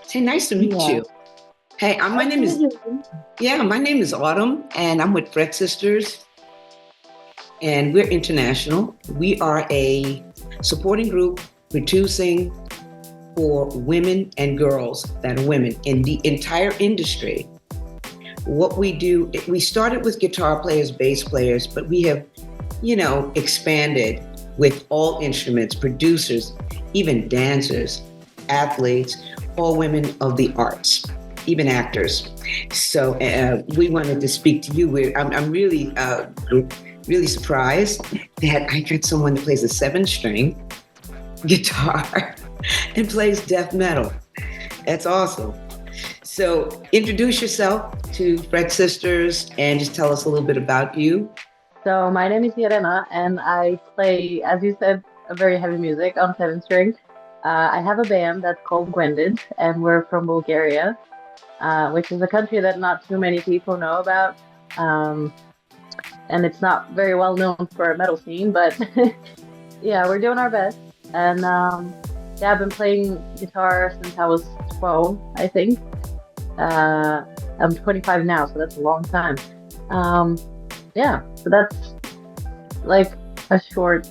Hey, nice to meet Yeah. you. Hey, my Nice to name meet is you. my name is Autumn, and I'm with Fred Sisters, and we're international. We are a supporting group producing for women and girls that are women in the entire industry. What we do, we started with guitar players, bass players, but we have, expanded with all instruments, producers, even dancers, athletes, all women of the arts, even actors. So we wanted to speak to you. I'm really, really surprised that I got someone that plays a 7-string guitar and plays death metal. That's awesome. So introduce yourself to Fred Sisters and just tell us a little bit about you. So my name is Irena, and I play, as you said, a very heavy music on seven string. I have a band that's called Gwendid, and we're from Bulgaria, which is a country that not too many people know about. Um, and it's not very well known for a metal scene, but yeah, we're doing our best. And yeah, I've been playing guitar since I was 12, I think. Uh, I'm 25 now, so that's a long time. Um, yeah, so that's like a short,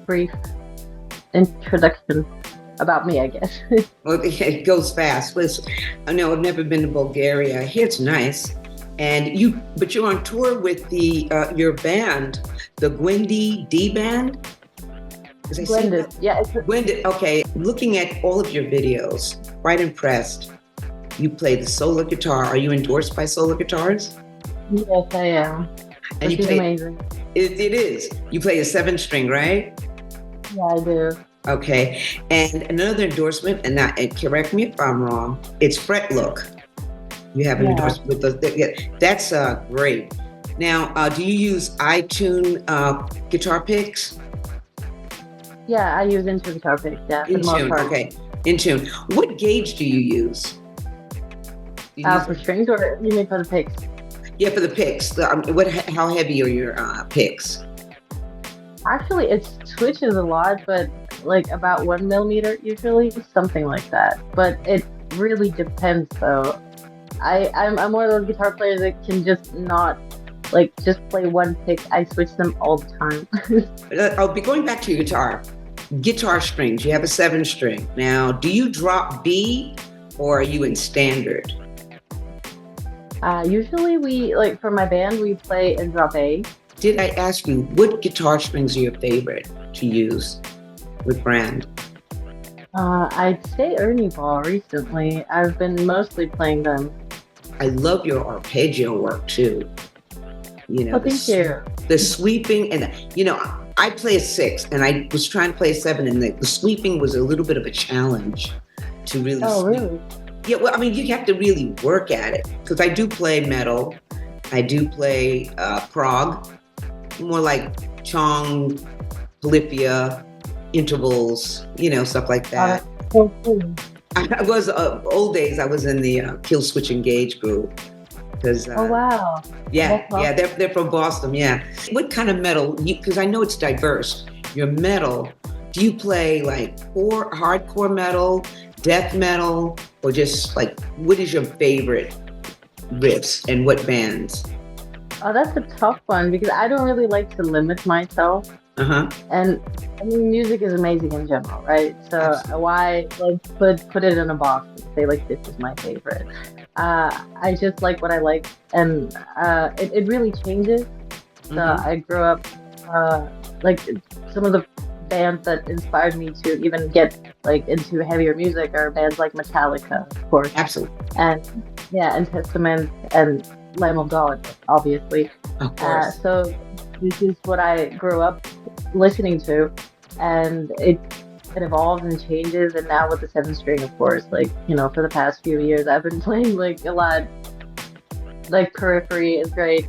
brief introduction about me, I guess. Well, it goes fast. Listen, I know I've never been to Bulgaria. Here it's nice, but you're on tour with the your band, the Gwendy D band. Because I see Blended. that. Yeah, it's Gwendy. Okay, looking at all of your videos, quite impressed. You play the solo guitar. Are you endorsed by Solo Guitars? yes, I am. And you Which is play. amazing. It is. You play a 7-string, right? Yeah, I do. Okay. And another endorsement, and correct me if I'm wrong, it's Fret Look. You have an Yeah. endorsement with us. Yeah, that's great. Now, do you use iTunes guitar picks? Yeah, I use Into Guitar Pick, yeah, for the most Intune, part. okay. Intune. What gauge do you use? Do you use For strings or you mean for the picks? yeah, for the picks. How heavy are your picks? Actually, it switches a lot, but like about 1 millimeter usually, something like that. But it really depends though. I'm one of those guitar players that can just not like just play one pick. I switch them all the time. I'll be going back to your guitar. Guitar strings. You have a 7-string. Now, do you drop B or are you in standard? Usually we like for my band we play in drop A. Did I ask you what guitar strings are your favorite to use with brand? I'd say Ernie Ball recently. I've been mostly playing them. I love your arpeggio work too. You know, Oh, thank you. the sweeping and I play a 6 and I was trying to play a 7 and the sweeping was a little bit of a challenge to really Oh, sweep. really? Yeah, well, I mean, you have to really work at it because I do play metal. I do play prog, more like Chong, Polyphia, intervals, stuff like that. So cool. I was old days. I was in the Kill Switch Engage group because Oh, wow. yeah, That's awesome. they're from Boston. Yeah, what kind of metal? Because I know it's diverse. Your metal. Do you play like hardcore metal, death metal, or just like what is your favorite riffs and what bands? Oh, that's a tough one because I don't really like to limit myself. Uh huh. And I mean, music is amazing in general, right? So why like put it in a box and say like this is my favorite? I just like what I like, and it really changes. So I grew up like some of the bands that inspired me to even get like into heavier music are bands like Metallica, of course, Absolutely. and yeah, and Testament and Lamb of God, obviously. Of course. So this is what I grew up listening to, and it evolves and changes. And now with the 7-string, of course, like for the past few years, I've been playing like a lot. Like Periphery is great.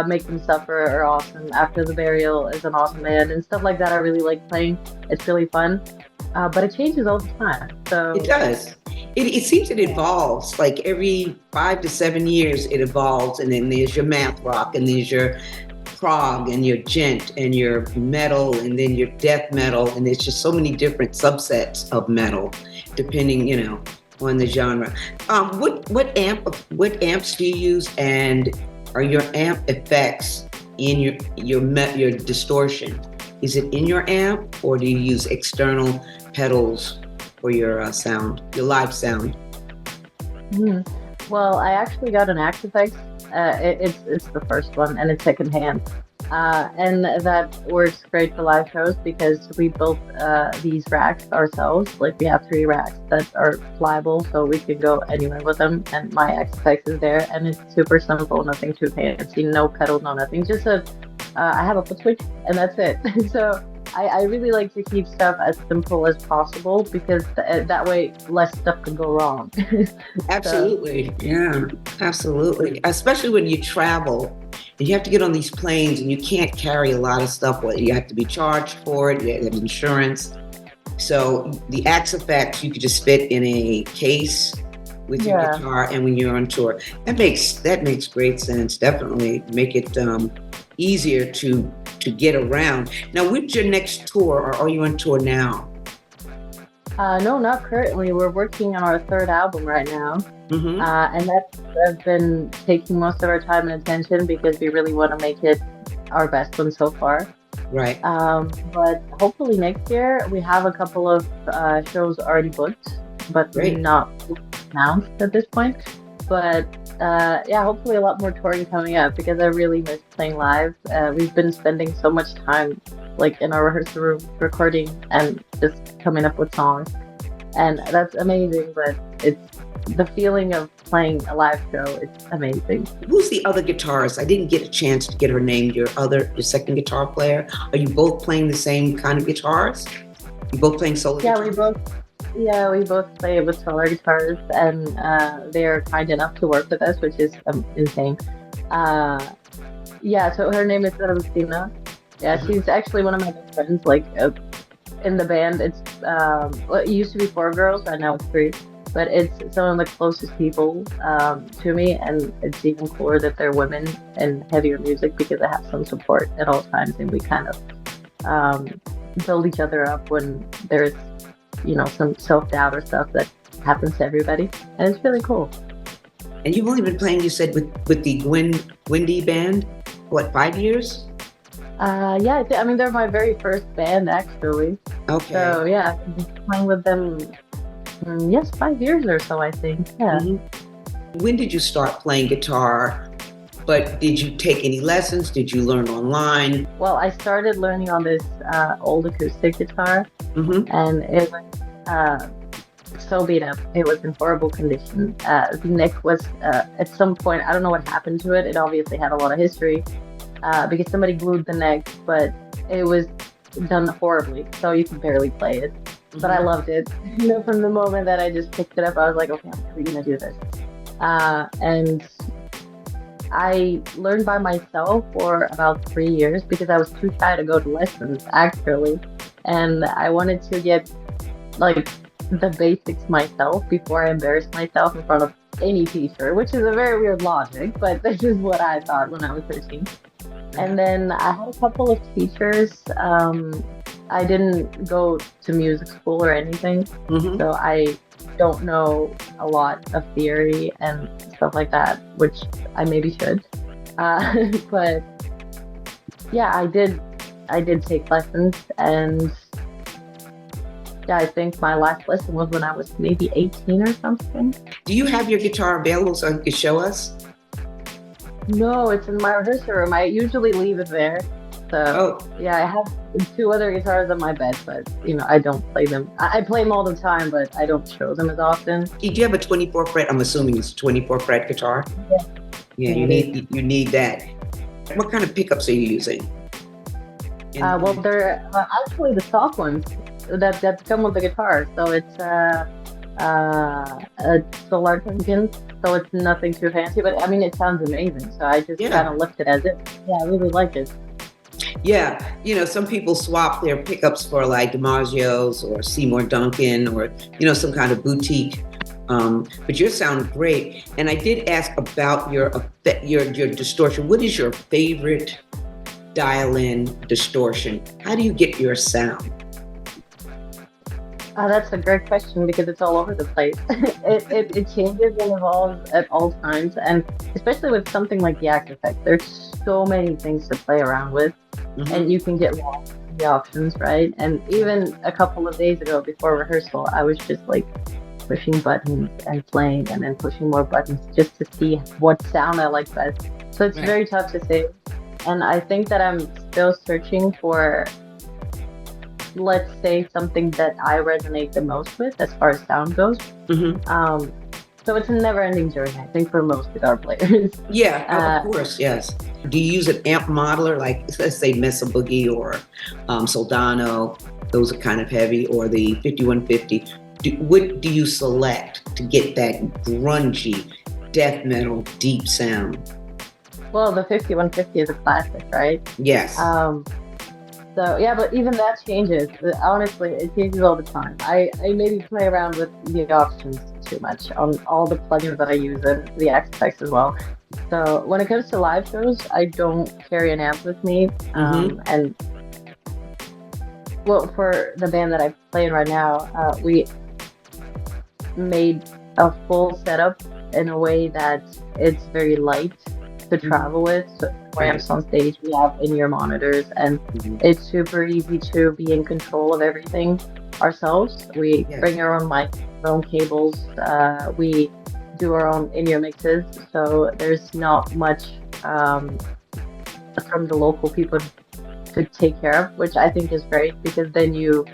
Make Them Suffer are awesome. After the Burial is an awesome band, and stuff like that. I really like playing. It's really fun, but it changes all the time. So It does. It seems it evolves like every 5 to 7 years. It evolves, and then there's your math rock, and there's your prog, and your gent, and your metal, and then your death metal, and there's just so many different subsets of metal, depending, on the genre. What amps do you use, and are your amp effects in your distortion? Is it in your amp, or do you use external pedals for your sound, your live sound? Mhm. Well, I actually got an Axe Effects. It's the first one, and it's secondhand. And that works great for live shows because we built these racks ourselves. Like we have three racks that are pliable, so we can go anywhere with them. And my Axe Effects is there, and it's super simple, nothing too fancy, no pedal, no nothing. Just I have a foot switch, and that's it. So I really like to keep stuff as simple as possible because that way less stuff can go wrong. So Absolutely. Yeah, absolutely. Especially when you travel and you have to get on these planes and you can't carry a lot of stuff. Well, you have to be charged for it, you have insurance. So the Axe Effects, you could just fit in a case with your yeah. guitar, and when you're on tour, that makes great sense. Definitely make it easier to get around. Now, when's your next tour, or are you on tour now? No, not currently. We're working on our third album right now. Mm-hmm. And that's been taking most of our time and attention because we really want to make it our best one so far. Right. But hopefully next year we have a couple of shows already booked, but Great. not announced at this point. But yeah, hopefully a lot more touring coming up because I really miss playing live. We've been spending so much time like in our rehearsal room recording and just coming up with songs, and that's amazing. But it's the feeling of playing a live show. It's amazing. Who's the other guitarist? I didn't get a chance to get her name. Your second guitar player. Are you both playing the same kind of guitars? You both playing solo Yeah, guitar? we both play with solar guitars, and they're kind enough to work with us, which is insane. Uh, yeah, so her name is Christina. Yeah, Mhm. she's actually one of my best friends. Like in the band, it's well, it used to be four girls, right now it's three. But it's some of the closest people to me, and it's even cooler that they're women and heavier music because I have some support at all times, and we kind of um, build each other up when there's some self doubt or stuff that happens to everybody, and it's really cool. And you've only been playing, you said, with the Windy band, what, 5 years? Yeah, I mean they're my very first band actually. Okay. So yeah, I've been playing with them. Yes, 5 years or so, I think. Yeah. Mhm. When did you start playing guitar? But did you take any lessons? Did you learn online? Well, I started learning on this old acoustic guitar, Mm-hmm. and it was so beat up. It was in horrible condition. The neck was at some point, I don't know what happened to it. It obviously had a lot of history because somebody glued the neck, but it was done horribly, so you could barely play it. But I loved it. From the moment that I just picked it up, I was like, okay, I'm really gonna do this. And I learned by myself for about 3 years because I was too shy to go to lessons, actually. And I wanted to get like the basics myself before I embarrassed myself in front of any teacher, which is a very weird logic, but this is what I thought when I was 13. And then I had a couple of teachers. I didn't go to music school or anything, Mm-hmm. so I don't know a lot of theory and stuff like that, which I maybe should. But yeah, I did take lessons, and yeah, I think my last lesson was when I was maybe 18 or something. Do you have your guitar available so you could show us? No, it's in my rehearsal room. I usually leave it there. So Oh, yeah, I have two other guitars on my bed, but I don't play them. I play them all the time, but I don't show them as often. do you have a 24 fret? I'm assuming it's a 24 fret guitar. Yeah, Yeah, yeah, it is. you need that. What kind of pickups are you using? Well, they're actually the stock ones that come with the guitar. So it's a solar pumpkin, so it's nothing too fancy. But I mean, it sounds amazing. So I just Yeah. kind of left it as it. Yeah, I really like it. Yeah, some people swap their pickups for like DiMaggio's or Seymour Duncan or some kind of boutique. But yours sound great. And I did ask about your distortion. What is your favorite dial-in distortion? How do you get your sound? That's a great question because it's all over the place. It changes and evolves at all times, and especially with something like the Axe Effect, there's so many things to play around with, and Hmm. you can get lost in the options, right? And even a couple of days ago before rehearsal, I was just like pushing buttons and playing, and then pushing more buttons just to see what sound I like best. So it's Right. very tough to say, and I think that I'm still searching for, let's say, something that I resonate the most with as far as sound goes. Hmm. Um, so it's a never-ending journey, I think, for most guitar players. Yeah, of Uh, course, yes. Do you use an amp modeler like, let's say, Mesa Boogie or Soldano? Those are kind of heavy, or the 5150. What do you select to get that grungy, death metal, deep sound? well, the 5150 is a classic, right? Yes. Um, so yeah, but even that changes. Honestly, it changes all the time. I maybe play around with the options too much on all the plugins that I use and the X effects as well. So when it comes to live shows, I don't carry an amp with me. Hmm. And well, for the band that I play in right now, we made a full setup in a way that it's very light to travel with. So Right. ramps on stage, we have in-ear monitors, and Hmm. it's super easy to be in control of everything ourselves. We Yes. bring our own mic, our own cables. We do our own in-ear mixes, so there's not much um, from the local people to take care of, which I think is great because then you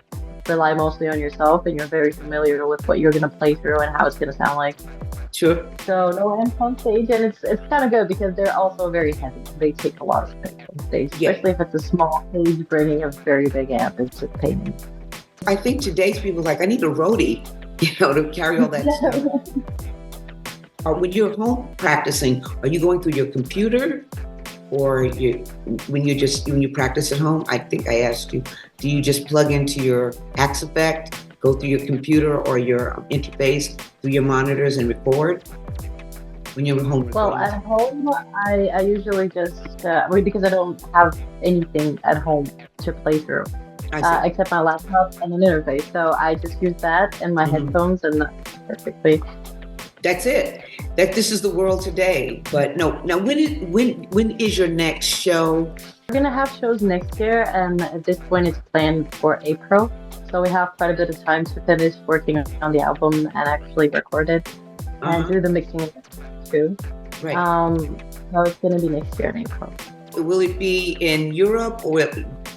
rely mostly on yourself and you're very familiar with what you're going to play through and how it's going to sound like. Sure. So no amps on stage, and it's kind of good because they're also very heavy. They take a lot of space on stage, Yeah. especially if it's a small stage. Bringing a very big amp is just pain. I think today's people are like, I need a roadie, to carry all that stuff. Or when you're home practicing, are you going through your computer, or when you practice at home? I think I asked you, do you just plug into your Axe Effect, go through your computer or your interface through your monitors and record when you're home Well, recording? at home, I usually just because I don't have anything at home to play through I see. except my laptop and an interface. So I just use that and my Mhm. headphones, and that's perfectly. That's it. That this is the world today. But no, now when is your next show? We're gonna have shows next year, and at this point, it's planned for April. So we have quite a bit of time to finish working on the album and actually record it and Uh-huh. do the mixing too. Right. So it's gonna be next year in April. Will it be in Europe, or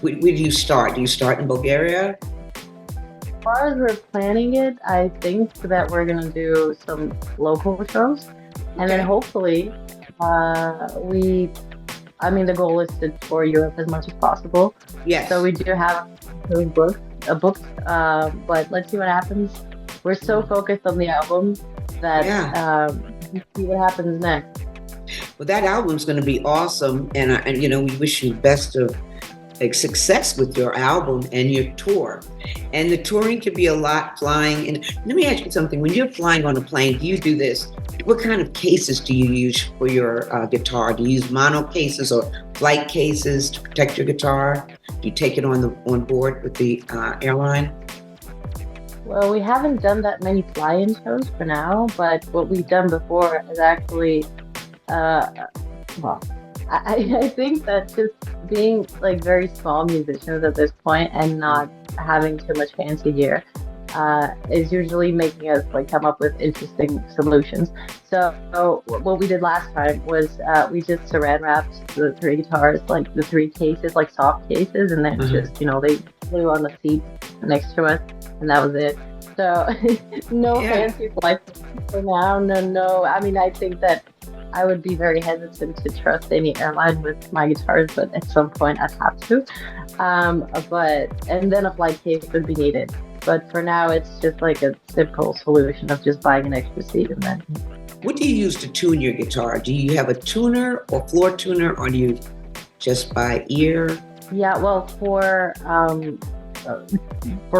where do you start? Do you start in Bulgaria? As far as we're planning it, I think that we're gonna do some local shows, and then Okay. hopefully, we. I mean, the goal is to tour Europe as much as possible. Yes. So we do have those booked, but let's see what happens. We're so focused on the album that Yeah. we'll see what happens next. Well, that album's going to be awesome, and we wish you best of success with your album and your tour. And the touring can be a lot, flying. And let me ask you something: when you're flying on a plane, do you do this? What kind of cases do you use for your guitar? Do you use mono cases or flight cases to protect your guitar? Do you take it on board with the airline? Well, we haven't done that many fly-in shows for now, but what we've done before is actually, uh, well, I think that just being like very small musicians at this point and not having too much fancy gear is usually making us like come up with interesting solutions. So what we did last time was we just saran wrapped the three guitars, like the three cases, like soft cases, and then just they flew on the seat next to us, and that was it. So no Yeah. fancy flights for now. No. I mean, I think that I would be very hesitant to trust any airline with my guitars, but at some point I'd have to. And then a flight case would be needed. But for now, it's just like a simple solution of just buying an extra seat and then. What do you use to tune your guitar? Do you have a tuner or floor tuner, or do you just by ear? Yeah, well, for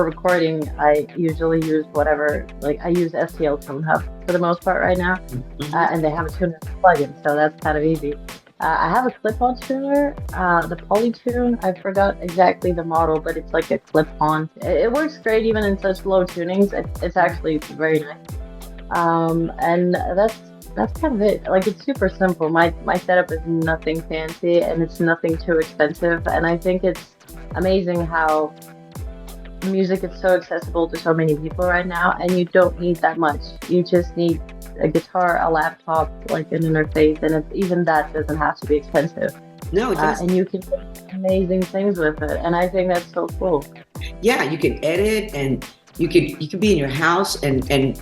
recording, I usually use whatever. Like I use STL Tone Hub for the most part right now, Mhm. and they have a tuner plugin, so that's kind of easy. I have a clip-on tuner, the Polytune. I forgot exactly the model, but it's like a clip-on. It works great even in such low tunings. It's actually very nice. And that's kind of it. Like it's super simple. My setup is nothing fancy and it's nothing too expensive. And I think it's amazing how music is so accessible to so many people right now, and you don't need that much. You just need a guitar, a laptop, like an interface, and even that doesn't have to be expensive. No, it doesn't. And you can do amazing things with it, and I think that's so cool. Yeah, you can edit, and you could be in your house, and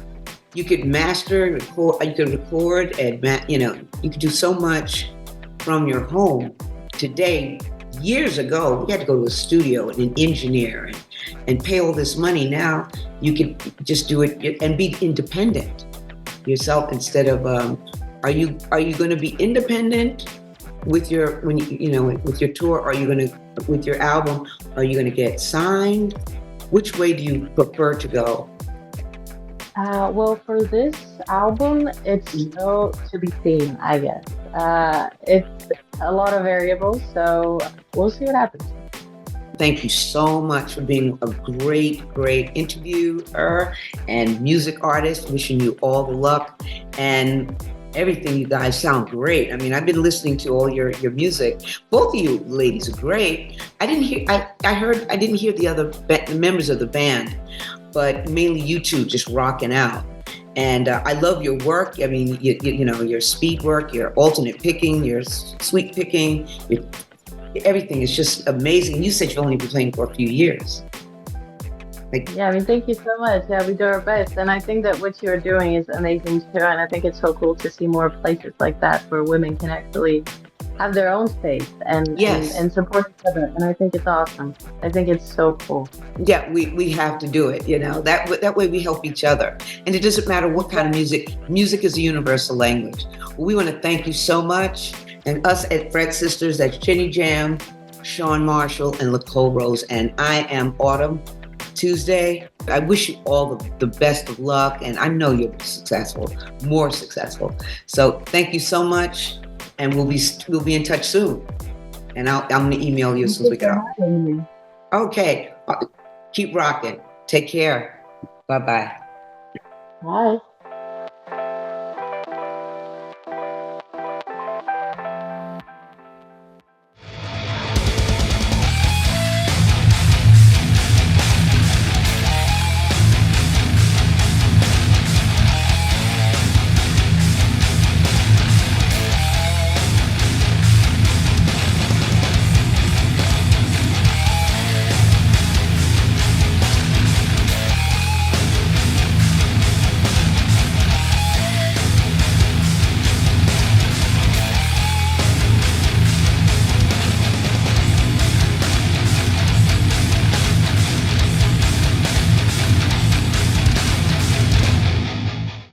you could master, record. You could record, and you could do so much from your home today. Years ago, you had to go to a studio and an engineer and pay all this money. Now you can just do it and be independent yourself instead of. Are you going to be independent with your with your tour? Are you going to with your album? Are you going to get signed? Which way do you prefer to go? Well, for this album, it's still to be seen, I guess. It's a lot of variables, so we'll see what happens. Thank you so much for being a great, great interviewer and music artist. Wishing you all the luck and everything. You guys sound great. I mean, I've been listening to all your music. Both of you ladies are great. I didn't hear the other members of the band, but mainly you two just rocking out. And I love your work. I mean, your speed work, your alternate picking, your sweep picking, everything is just amazing. You said you've only been playing for a few years. Yeah, I mean, thank you so much. Yeah, we do our best. And I think that what you're doing is amazing too. And I think it's so cool to see more places like that where women can actually have their own space and, yes. and support each other. And I think it's awesome. I think it's so cool. Yeah, we have to do it. That way we help each other. And it doesn't matter what kind of music. Music is a universal language. We want to thank you so much. And us at Fred Sisters, that's Jenny Jam, Sean Marshall, and Nicole Rose. And I am Autumn Tuesday. I wish you all the best of luck. And I know you'll be successful, more successful. So thank you so much. And we'll be in touch soon. And I'm going to email you as soon as we get off. Okay. Keep rocking. Take care. Bye-bye. Bye.